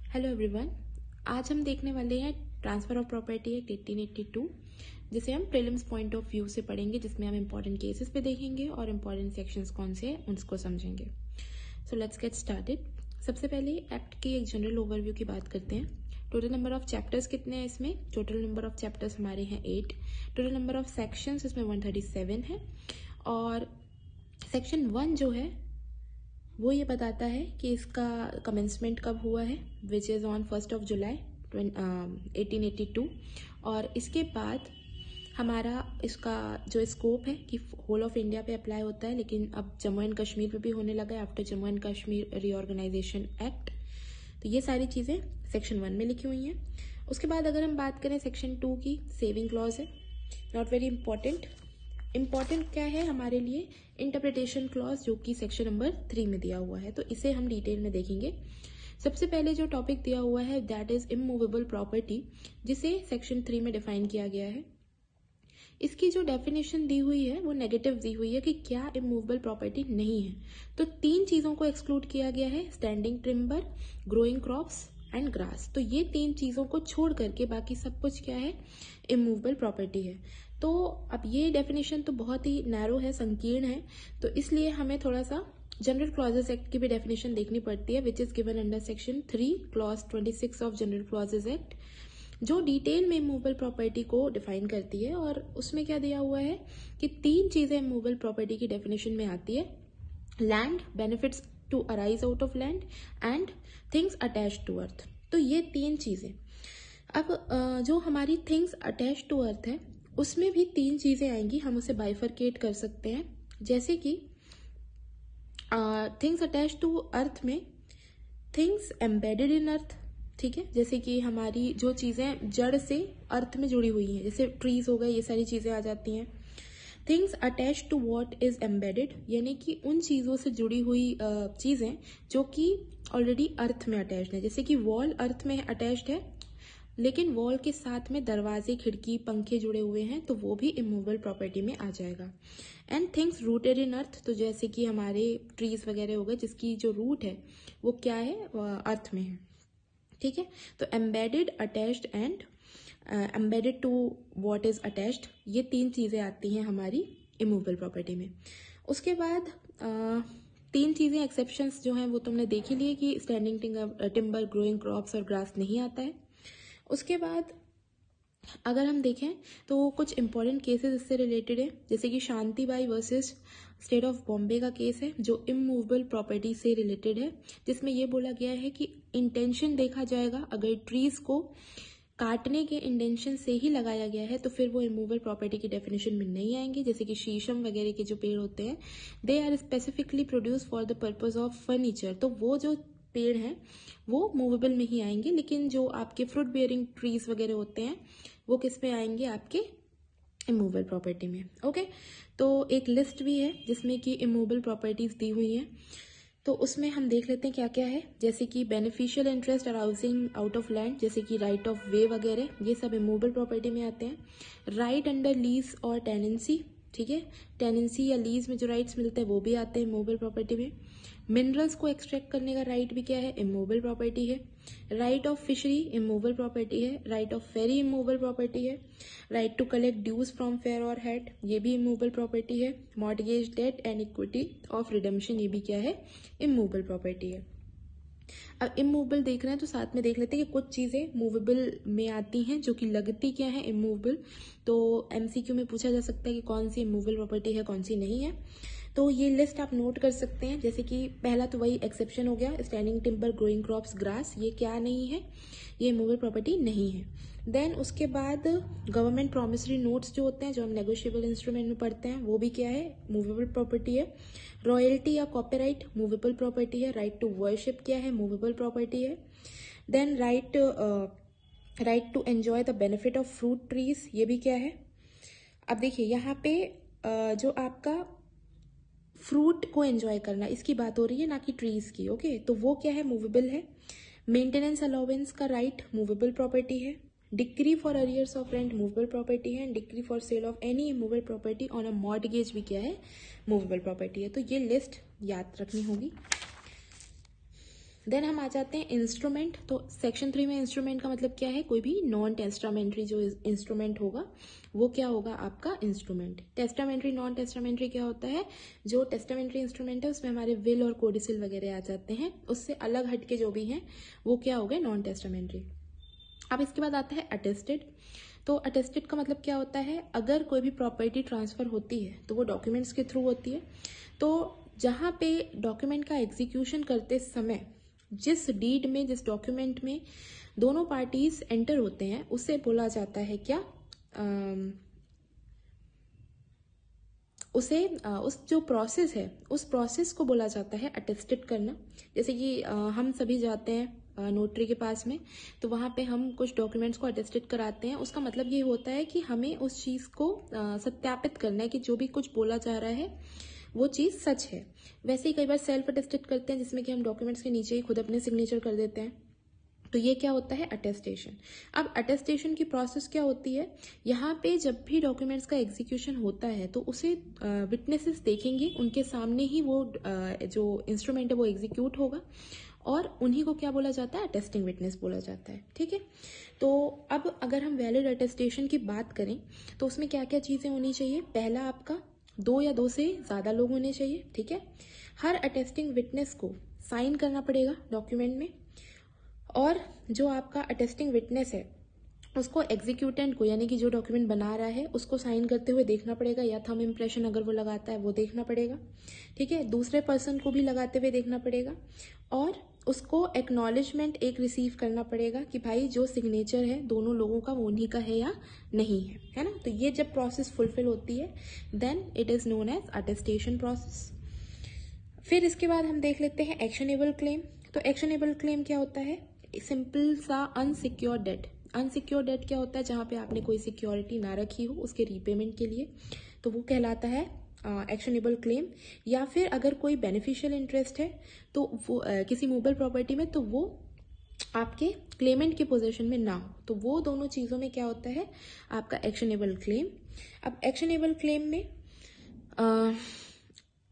Hello everyone, आज हम देखने वाले हैं ट्रांसफर ऑफ प्रॉपर्टी एक्ट 1882, जिसे हम प्रीलिम्स पॉइंट ऑफ व्यू से पढ़ेंगे, जिसमें हम इंपॉर्टेंट केसेस पे देखेंगे और इंपॉर्टेंट सेक्शंस कौन से हैं उनको समझेंगे। So let's get started. सबसे पहले एक्ट की एक जनरल ओवरव्यू की बात करते हैं। टोटल नंबर ऑफ चैप्टर्स कितने हैं इसमें? टोटल नंबर ऑफ चैप्टर्स हमारे हैं 8। टोटल नंबर ऑफ सेक्शंस इसमें 137 है और सेक्शन 1 जो है वो ये बताता है कि इसका कमेंसमेंट कब हुआ है, विच इज़ ऑन 1 जुलाई 1882। और इसके बाद हमारा इसका जो स्कोप है कि होल ऑफ इंडिया पे अप्लाई होता है, लेकिन अब जम्मू एंड कश्मीर पे भी होने लगा है after Jammu and Kashmir reorganisation act. तो ये सारी चीज़ें सेक्शन 1 में लिखी हुई हैं। उसके बाद अगर हम बात करें सेक्शन 2 की, सेविंग क्लॉज है, नॉट वेरी इंपॉर्टेंट। इम्पॉर्टेंट क्या है हमारे लिए? इंटरप्रिटेशन क्लॉज, जो कि सेक्शन नंबर 3 में दिया हुआ है, तो इसे हम डिटेल में देखेंगे। सबसे पहले जो टॉपिक दिया हुआ है दैट इज इमूवेबल प्रॉपर्टी, जिसे सेक्शन 3 में डिफाइन किया गया है। इसकी जो डेफिनेशन दी हुई है वो नेगेटिव दी हुई है कि क्या इमूवेबल प्रॉपर्टी नहीं है। तो 3 चीजों को एक्सक्लूड किया गया है, standing timber, growing crops and grass. तो ये 3 चीजों को छोड़ करके बाकी सब कुछ क्या है? इमूवेबल प्रॉपर्टी है। तो अब ये डेफिनेशन तो बहुत ही नैरो है, संकीर्ण है, तो इसलिए हमें थोड़ा सा जनरल क्लॉजेस एक्ट की भी डेफिनेशन देखनी पड़ती है, which is given under section 3 clause 26 of general clauses act, जो डिटेल में इमूवेबल प्रॉपर्टी को डिफाइन करती है। और उसमें क्या दिया हुआ है कि 3 चीजें इमूवेबल प्रॉपर्टी की डेफिनेशन में आती है: land, benefits to arise out of land and things attached to earth. तो ये 3 चीजें। अब जो हमारी थिंग्स अटैच्ड टू अर्थ है उसमें भी 3 चीजें आएंगी, हम उसे बाइफरकेट कर सकते हैं। जैसे कि थिंग्स अटैच्ड टू अर्थ में थिंग्स एम्बेडेड इन अर्थ, ठीक है, जैसे कि हमारी जो चीजें जड़ से अर्थ में जुड़ी हुई हैं, जैसे ट्रीज हो गए, ये सारी चीजें आ जाती हैं। Things attach to what is embedded, यानी कि उन चीजों से जुड़ी हुई चीजें जो कि ऑलरेडी अर्थ में अटैच्ड है, जैसे कि वॉल अर्थ में अटैच्ड है लेकिन वॉल के साथ में दरवाजे, खिड़की, पंखे जुड़े हुए हैं, तो वो भी इमूवेबल प्रॉपर्टी में आ जाएगा। एंड थिंग्स रूटेड इन अर्थ, तो जैसे कि हमारे ट्रीज वगैरह हो गए जिसकी जो रूट है वो क्या है? अर्थ में है, ठीक है। तो embedded, attached and embedded to what is attached, ये 3 चीजें आती हैं हमारी इमूवेबल प्रॉपर्टी में। उसके बाद 3 चीजें एक्सेप्शंस जो हैं वो तुमने देख ही लिए कि स्टैंडिंग टिम्बर, ग्रोइंग क्रॉप्स और ग्रास नहीं आता है। उसके बाद अगर हम देखें तो कुछ इंपॉर्टेंट केसेस इससे रिलेटेड है, जैसे कि Shantibai versus state of Bombay का केस है जो इमूवेबल प्रॉपर्टी से रिलेटेड है, जिसमें यह बोला गया है कि इंटेंशन देखा जाएगा, अगर ट्रीज को काटने के इंटेंशन से ही लगाया गया है तो फिर वो इमूवेबल प्रॉपर्टी की डेफिनेशन में नहीं आएंगे। जैसे कि शीशम वगैरह के जो पेड़ होते हैं, they are specifically produce for the purpose of furniture, तो वो जो पेड़ हैं वो मूवेबल में ही आएंगे, लेकिन जो आपके फ्रूट बेयरिंग ट्रीज वगैरह होते हैं वो किस में आएंगे? आपके इमूवेबल प्रॉपर्टी में। ओके, तो एक लिस्ट भी है जिसमें कि इमूवेबल प्रॉपर्टीज दी हुई हैं, तो उसमें हम देख लेते हैं क्या क्या है। जैसे कि beneficial interest arousing out of land, जैसे कि राइट ऑफ वे वगैरह, ये सब इमूवेबल प्रॉपर्टी में आते हैं। राइट अंडर लीज और टेनेंसी, ठीक है, टेनेंसी या लीज में जो राइट्स मिलते हैं वो भी आते हैं इमूवेबल प्रॉपर्टी में। मिनरल्स को एक्सट्रैक्ट करने का राइट भी क्या है? इमूवेबल प्रॉपर्टी है। Right of fishery immovable property है। Right of ferry immovable property है। Right to collect dues from fair और हेड, ये भी इमूवेबल प्रॉपर्टी है। Mortgage debt and equity of redemption, ये भी क्या है? इमूवेबल प्रॉपर्टी है। अब इमूवेबल देख रहे हैं तो साथ में देख लेते हैं कि कुछ चीजें मूवेबल में आती हैं जो कि लगती क्या है? इमूवेबल। तो एमसीक्यू में पूछा जा सकता है कि कौन सी इमूवेबल प्रॉपर्टी है, कौन सी नहीं है। तो ये लिस्ट आप नोट कर सकते हैं। जैसे कि पहला तो वही एक्सेप्शन हो गया, standing timber, growing crops, grass, ये क्या नहीं है? ये इमूवेबल प्रॉपर्टी नहीं है। देन उसके बाद गवर्नमेंट प्रॉमिसरी नोट्स जो होते हैं, जो हम नेगोशिएबल इंस्ट्रूमेंट में पढ़ते हैं, वो भी क्या है? मूवेबल प्रॉपर्टी है। रॉयल्टी या कॉपीराइट मूवेबल प्रॉपर्टी है। राइट टू वर्शिप क्या है? मूवेबल प्रॉपर्टी है। Then right to enjoy the benefit of fruit trees, ये भी क्या है? अब देखिए यहाँ पे जो आपका फ्रूट को एंजॉय करना, इसकी बात हो रही है, ना कि ट्रीज की। ओके, तो वो क्या है? मूवेबल है। मेंटेनेंस अलाउंस का राइट मूवेबल प्रॉपर्टी है। Decree for arrears of rent movable property है। Decree for sale of any movable property on a mortgage भी क्या है? मूवेबल प्रॉपर्टी है। तो ये लिस्ट याद रखनी होगी। देन हम आ जाते हैं इंस्ट्रूमेंट। तो सेक्शन 3 में इंस्ट्रूमेंट का मतलब क्या है, कोई भी नॉन टेस्टामेंट्री जो इंस्ट्रूमेंट होगा वो क्या होगा, आपका इंस्ट्रूमेंट। टेस्टामेंट्री नॉन टेस्टामेंट्री क्या होता है, जो टेस्टामेंट्री इंस्ट्रूमेंट है उसमें हमारे विल और कोडिसिल वगैरह आ जाते हैं, उससे अलग हटके जो भी हैं वो क्या हो गए, नॉन टेस्टामेंट्री। अब इसके बाद आता है अटेस्टेड। तो अटेस्टेड का मतलब क्या होता है, अगर कोई भी प्रॉपर्टी ट्रांसफर होती है तो वो डॉक्यूमेंट्स के थ्रू होती है। तो जहाँ पे डॉक्यूमेंट का एग्जीक्यूशन करते समय जिस डीड में, जिस डॉक्यूमेंट में दोनों पार्टीज एंटर होते हैं उसे बोला जाता है क्या, उस जो प्रोसेस है उस प्रोसेस को बोला जाता है अटेस्टेड करना। जैसे कि हम सभी जाते हैं नोटरी के पास में, तो वहाँ पे हम कुछ डॉक्यूमेंट्स को अटेस्टेड कराते हैं। उसका मतलब ये होता है कि हमें उस चीज़ को सत्यापित करना है कि जो भी कुछ बोला जा रहा है वो चीज़ सच है। वैसे ही कई बार सेल्फ अटेस्टेड करते हैं, जिसमें कि हम डॉक्यूमेंट्स के नीचे ही खुद अपने सिग्नेचर कर देते हैं। तो ये क्या होता है, अटेस्टेशन। अब अटेस्टेशन की प्रोसेस क्या होती है, यहाँ पे जब भी डॉक्यूमेंट्स का एग्जीक्यूशन होता है तो उसे विटनेसेस देखेंगे, उनके सामने ही वो जो इंस्ट्रूमेंट है वो एग्जीक्यूट होगा और उन्हीं को क्या बोला जाता है, अटेस्टिंग विटनेस बोला जाता है। ठीक है, तो अब अगर हम वैलिड अटेस्टेशन की बात करें तो उसमें क्या क्या चीज़ें होनी चाहिए। पहला, आपका 2 या 2 से ज़्यादा लोग होने चाहिए। ठीक है, हर अटेस्टिंग विटनेस को साइन करना पड़ेगा डॉक्यूमेंट में, और जो आपका अटेस्टिंग विटनेस है उसको एग्जीक्यूटेंट को, यानी कि जो डॉक्यूमेंट बना रहा है उसको साइन करते हुए देखना पड़ेगा, या थंब इम्प्रेशन अगर वो लगाता है वो देखना पड़ेगा। ठीक है, दूसरे पर्सन को भी लगाते हुए देखना पड़ेगा, और उसको एक्नॉलेजमेंट एक रिसीव करना पड़ेगा कि भाई जो सिग्नेचर है दोनों लोगों का वो उन्हीं का है या नहीं है ना। तो ये जब प्रोसेस फुलफिल होती है then it is known as attestation process. फिर इसके बाद हम देख लेते हैं एक्शनेबल क्लेम। तो एक्शनेबल क्लेम क्या होता है, सिंपल सा अनसिक्योर्ड डेट। अनसिक्योर्ड डेट क्या होता है, जहां पे आपने कोई सिक्योरिटी ना रखी हो उसके रीपेमेंट के लिए, तो वो कहलाता है एक्शनेबल क्लेम। या फिर अगर कोई बेनिफिशियल इंटरेस्ट है तो वो किसी मूवेबल प्रॉपर्टी में, तो वो आपके क्लेमेंट के पोजीशन में ना हो, तो वो दोनों चीज़ों में क्या होता है, आपका एक्शनेबल क्लेम। अब एक्शनेबल क्लेम में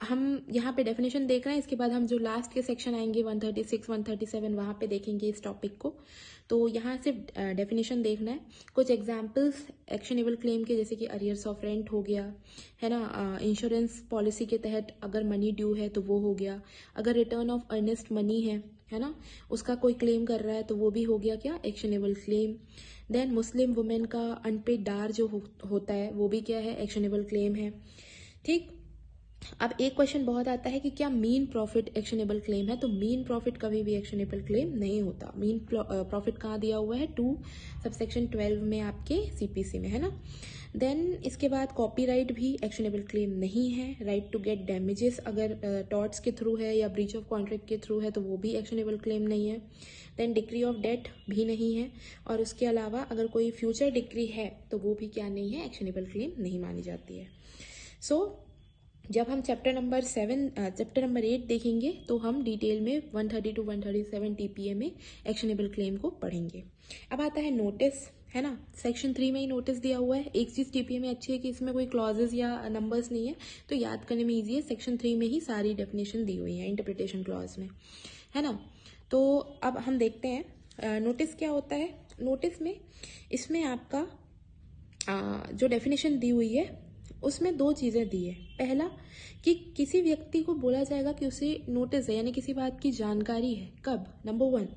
हम यहाँ पे डेफिनेशन देख रहे हैं, इसके बाद हम जो लास्ट के सेक्शन आएंगे 136, 137 वहाँ पे देखेंगे इस टॉपिक को। तो यहाँ से डेफिनेशन देखना है। कुछ एग्जांपल्स एक्शनेबल क्लेम के, जैसे कि अरियर्स ऑफ रेंट हो गया, है ना, इंश्योरेंस पॉलिसी के तहत अगर मनी ड्यू है तो वो हो गया, अगर रिटर्न ऑफ अर्नेस्ट मनी है ना, उसका कोई क्लेम कर रहा है तो वो भी हो गया क्या, actionable claim. Then Muslim women का अनपेड डार जो होता है वो भी क्या है, एक्शनेबल क्लेम है। ठीक, अब एक क्वेश्चन बहुत आता है कि क्या मीन प्रॉफिट एक्शनेबल क्लेम है, तो मीन प्रॉफिट कभी भी एक्शनेबल क्लेम नहीं होता। मीन प्रॉफिट कहाँ दिया हुआ है, 2 सबसेक्शन 12 में आपके सीपीसी में, है ना। देन इसके बाद कॉपीराइट भी एक्शनेबल क्लेम नहीं है। राइट टू गेट डैमेजेस अगर टॉर्ट्स के थ्रू है या ब्रीच ऑफ कॉन्ट्रैक्ट के थ्रू है तो वो भी एक्शनेबल क्लेम नहीं है। देन डिक्री ऑफ डेट भी नहीं है, और उसके अलावा अगर कोई फ्यूचर डिक्री है तो वो भी क्या नहीं है, एक्शनेबल क्लेम नहीं मानी जाती है। सो जब हम चैप्टर नंबर 8 देखेंगे तो हम डिटेल में 130 to 137 टीपीए में एक्शनेबल क्लेम को पढ़ेंगे। अब आता है नोटिस, है ना, सेक्शन 3 में ही नोटिस दिया हुआ है। एक चीज टीपीए में अच्छी है कि इसमें कोई क्लॉजेस या नंबर्स नहीं है, तो याद करने में ईजी है। सेक्शन 3 में ही सारी डेफिनेशन दी हुई है इंटरप्रिटेशन क्लॉज में, है ना। तो अब हम देखते हैं नोटिस क्या होता है। नोटिस में इसमें आपका जो डेफिनेशन दी हुई है उसमें 2 चीजें दी है। पहला कि किसी व्यक्ति को बोला जाएगा कि उसे नोटिस है, यानी किसी बात की जानकारी है, कब, number 1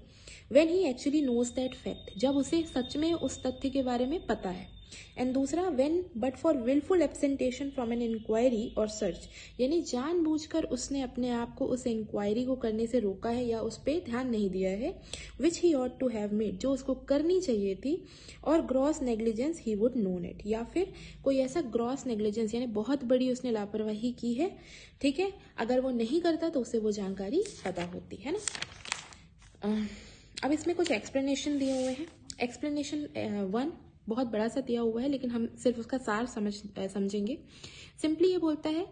when he actually knows that fact, जब उसे सच में उस तथ्य के बारे में पता है। एंड दूसरा, when but for wilful abstention from an inquiry और सर्च, यानी जानबूझकर उसने अपने आप को उस इंक्वायरी को करने से रोका है या उस पर ध्यान नहीं दिया है, which he ought to have made, जो उसको करनी चाहिए थी, और gross negligence he would known it, या फिर कोई ऐसा ग्रॉस नेग्लिजेंस यानी बहुत बड़ी उसने लापरवाही की है। ठीक है, अगर वो नहीं करता तो उसे वो जानकारी पता होती है ना। अब इसमें कुछ एक्सप्लेनेशन दिए हुए हैं। एक्सप्लेनेशन 1 बहुत बड़ा सा दिया हुआ है, लेकिन हम सिर्फ उसका सार समझेंगे। सिंपली ये बोलता है,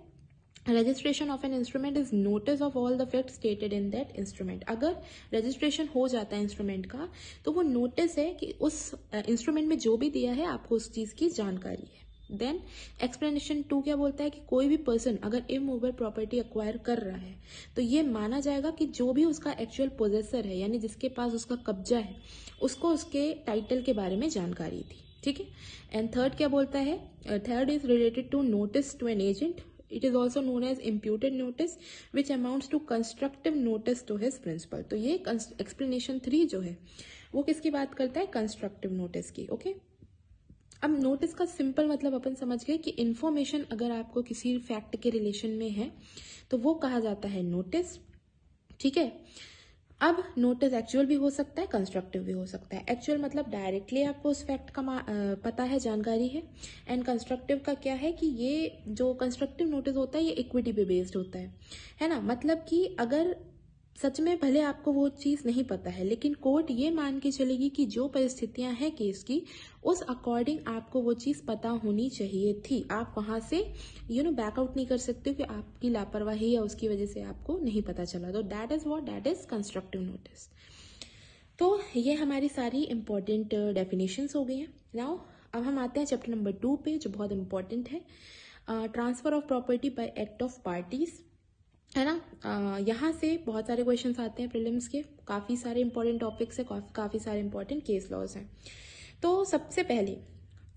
registration of an instrument is notice of all the fact stated in that instrument. अगर रजिस्ट्रेशन हो जाता है इंस्ट्रूमेंट का तो वो नोटिस है कि उस इंस्ट्रूमेंट में जो भी दिया है आपको उस चीज की जानकारी है। देन एक्सप्लेनेशन 2 क्या बोलता है कि कोई भी पर्सन अगर इमूवेबल प्रॉपर्टी एक्वायर कर रहा है तो ये माना जाएगा कि जो भी उसका एक्चुअल पोजेसर है, यानी जिसके पास उसका कब्जा है, उसको उसके टाइटल के बारे में जानकारी थी, ठीक है। एंड थर्ड क्या बोलता है, third is related to notice to an agent. It is also known as imputed notice which amounts to constructive notice to his principal. तो ये explanation 3 जो है वो किसकी बात करता है, कंस्ट्रक्टिव नोटिस की, ओके। अब नोटिस का सिंपल मतलब अपन समझ गए कि इन्फॉर्मेशन अगर आपको किसी फैक्ट के रिलेशन में है तो वो कहा जाता है नोटिस, ठीक है। अब नोटिस एक्चुअल भी हो सकता है, कंस्ट्रक्टिव भी हो सकता है। एक्चुअल मतलब डायरेक्टली आपको उस फैक्ट का पता है, जानकारी है, एंड कंस्ट्रक्टिव का क्या है कि ये जो कंस्ट्रक्टिव नोटिस होता है ये इक्विटी पे बेस्ड होता है ना। मतलब कि अगर सच में भले आपको वो चीज नहीं पता है लेकिन कोर्ट ये मान के चलेगी कि जो परिस्थितियां हैं केस की उस अकॉर्डिंग आपको वो चीज पता होनी चाहिए थी। आप वहां से बैकआउट नहीं कर सकते हो कि आपकी लापरवाही या उसकी वजह से आपको नहीं पता चला। तो that is what, that is constructive notice. तो ये हमारी सारी इंपॉर्टेंट डेफिनेशंस हो गई हैं। नाउ अब हम आते हैं चैप्टर नंबर 2 पे जो बहुत इंपॉर्टेंट है, transfer of property bye act of parties, है ना। यहाँ से बहुत सारे क्वेश्चंस आते हैं प्रीलिम्स के, काफी सारे इंपॉर्टेंट टॉपिक्स है, काफी सारे इंपॉर्टेंट केस लॉज हैं। तो सबसे पहले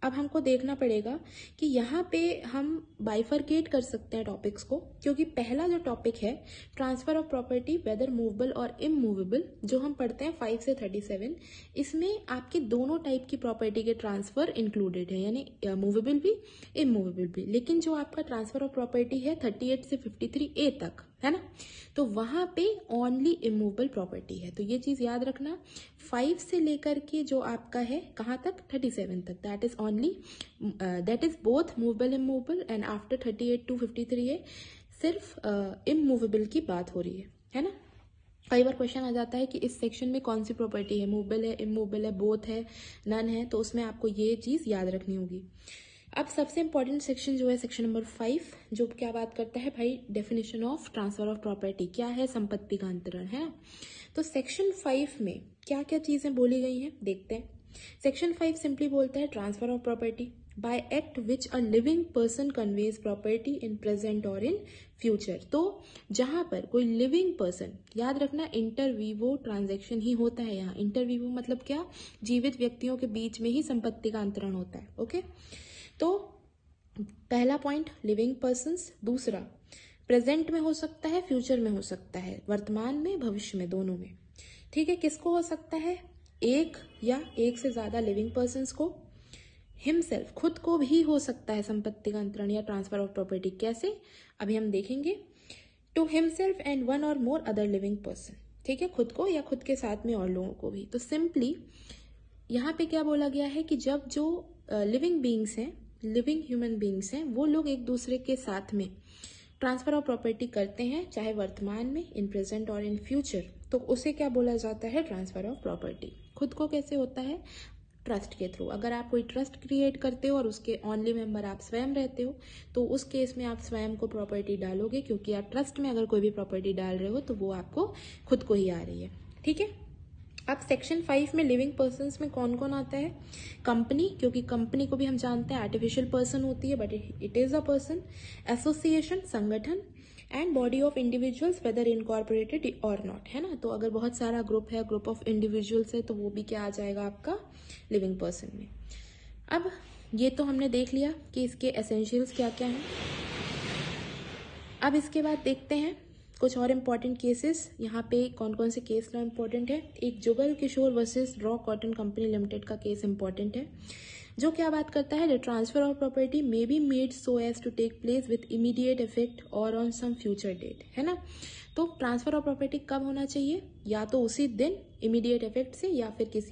अब हमको देखना पड़ेगा कि यहाँ पे हम बाइफरकेट कर सकते हैं टॉपिक्स को, क्योंकि पहला जो टॉपिक है transfer of property whether movable और इमूवेबल जो हम पढ़ते हैं 5 से 37, इसमें आपके दोनों टाइप की प्रॉपर्टी के ट्रांसफर इंक्लूडेड है, यानी मूवेबल भी इमूवेबल भी। लेकिन जो आपका ट्रांसफर ऑफ प्रॉपर्टी है 38 से 53A तक, है ना, तो वहां पे ओनली इमूवेबल प्रॉपर्टी है। तो ये चीज याद रखना, 5 से लेकर के जो आपका है कहाँ तक, 37 तक, that is both movable immovable, and after 38 to 53A सिर्फ इमूवेबल की बात हो रही है ना। कई बार क्वेश्चन आ जाता है कि इस सेक्शन में कौन सी प्रॉपर्टी है, मूवेबल है, इमूवेबल है, बोथ है, नन है, तो उसमें आपको ये चीज याद रखनी होगी। अब सबसे इंपॉर्टेंट सेक्शन जो है सेक्शन नंबर 5, जो क्या बात करता है भाई, definition of transfer of property, क्या है, संपत्ति का अंतरण, है ना। तो सेक्शन 5 में क्या क्या चीजें बोली गई हैं देखते हैं। सेक्शन 5 सिंपली बोलता है transfer of property bye act which a living person conveys property in present और इन फ्यूचर। तो जहां पर कोई लिविंग पर्सन, याद रखना इंटर वीवो ट्रांजैक्शन ही होता है यहाँ। इंटर वीवो मतलब क्या, जीवित व्यक्तियों के बीच में ही संपत्ति का अंतरण होता है, ओके। तो पहला पॉइंट लिविंग पर्सन्स, दूसरा प्रेजेंट में हो सकता है, फ्यूचर में हो सकता है, वर्तमान में, भविष्य में, दोनों में, ठीक है। किसको हो सकता है, एक या एक से ज्यादा लिविंग पर्सन्स को, हिमसेल्फ खुद को भी हो सकता है संपत्ति का अंतरण या ट्रांसफर ऑफ प्रॉपर्टी। कैसे, अभी हम देखेंगे। टू हिमसेल्फ एंड वन और मोर अदर लिविंग पर्सन, ठीक है, खुद को या खुद के साथ में और लोगों को भी। तो सिंपली यहाँ पे क्या बोला गया है कि जब जो लिविंग बींग्स हैं, लिविंग ह्यूमन बींग्स हैं, वो लोग एक दूसरे के साथ में ट्रांसफर ऑफ प्रॉपर्टी करते हैं, चाहे वर्तमान में, इन प्रेजेंट और इन फ्यूचर, तो उसे क्या बोला जाता है, ट्रांसफर ऑफ प्रॉपर्टी। खुद को कैसे होता है, ट्रस्ट के थ्रू। अगर आप कोई ट्रस्ट क्रिएट करते हो और उसके ओनली मेंबर आप स्वयं रहते हो तो उस केस में आप स्वयं को प्रॉपर्टी डालोगे, क्योंकि आप ट्रस्ट में अगर कोई भी प्रॉपर्टी डाल रहे हो तो वो आपको खुद को ही आ रही है, ठीक है। अब सेक्शन 5 में लिविंग पर्सन्स में कौन कौन आता है, कंपनी, क्योंकि कंपनी को भी हम जानते हैं आर्टिफिशियल पर्सन होती है but it is a person, association, संगठन, and body of individuals whether incorporated और नॉट, है ना। तो अगर बहुत सारा ग्रुप है, ग्रुप ऑफ इंडिविजुअल्स है, तो वो भी क्या आ जाएगा आपका लिविंग पर्सन में। अब ये तो हमने देख लिया कि इसके एसेंशियल्स क्या क्या हैं। अब इसके बाद देखते हैं कुछ और इम्पोर्टेंट केसेस। यहाँ पे कौन कौन से केस लॉ इम्पोर्टेंट है। एक Jugal Kishore versus raw cotton company limited का केस इम्पोर्टेंट है, जो क्या बात करता है, the transfer of property may be made so as to take place with immediate effect और ऑन सम फ्यूचर डेट, है ना। तो ट्रांसफर ऑफ प्रॉपर्टी कब होना चाहिए, या तो उसी दिन इमीडिएट इफेक्ट से या फिर किसी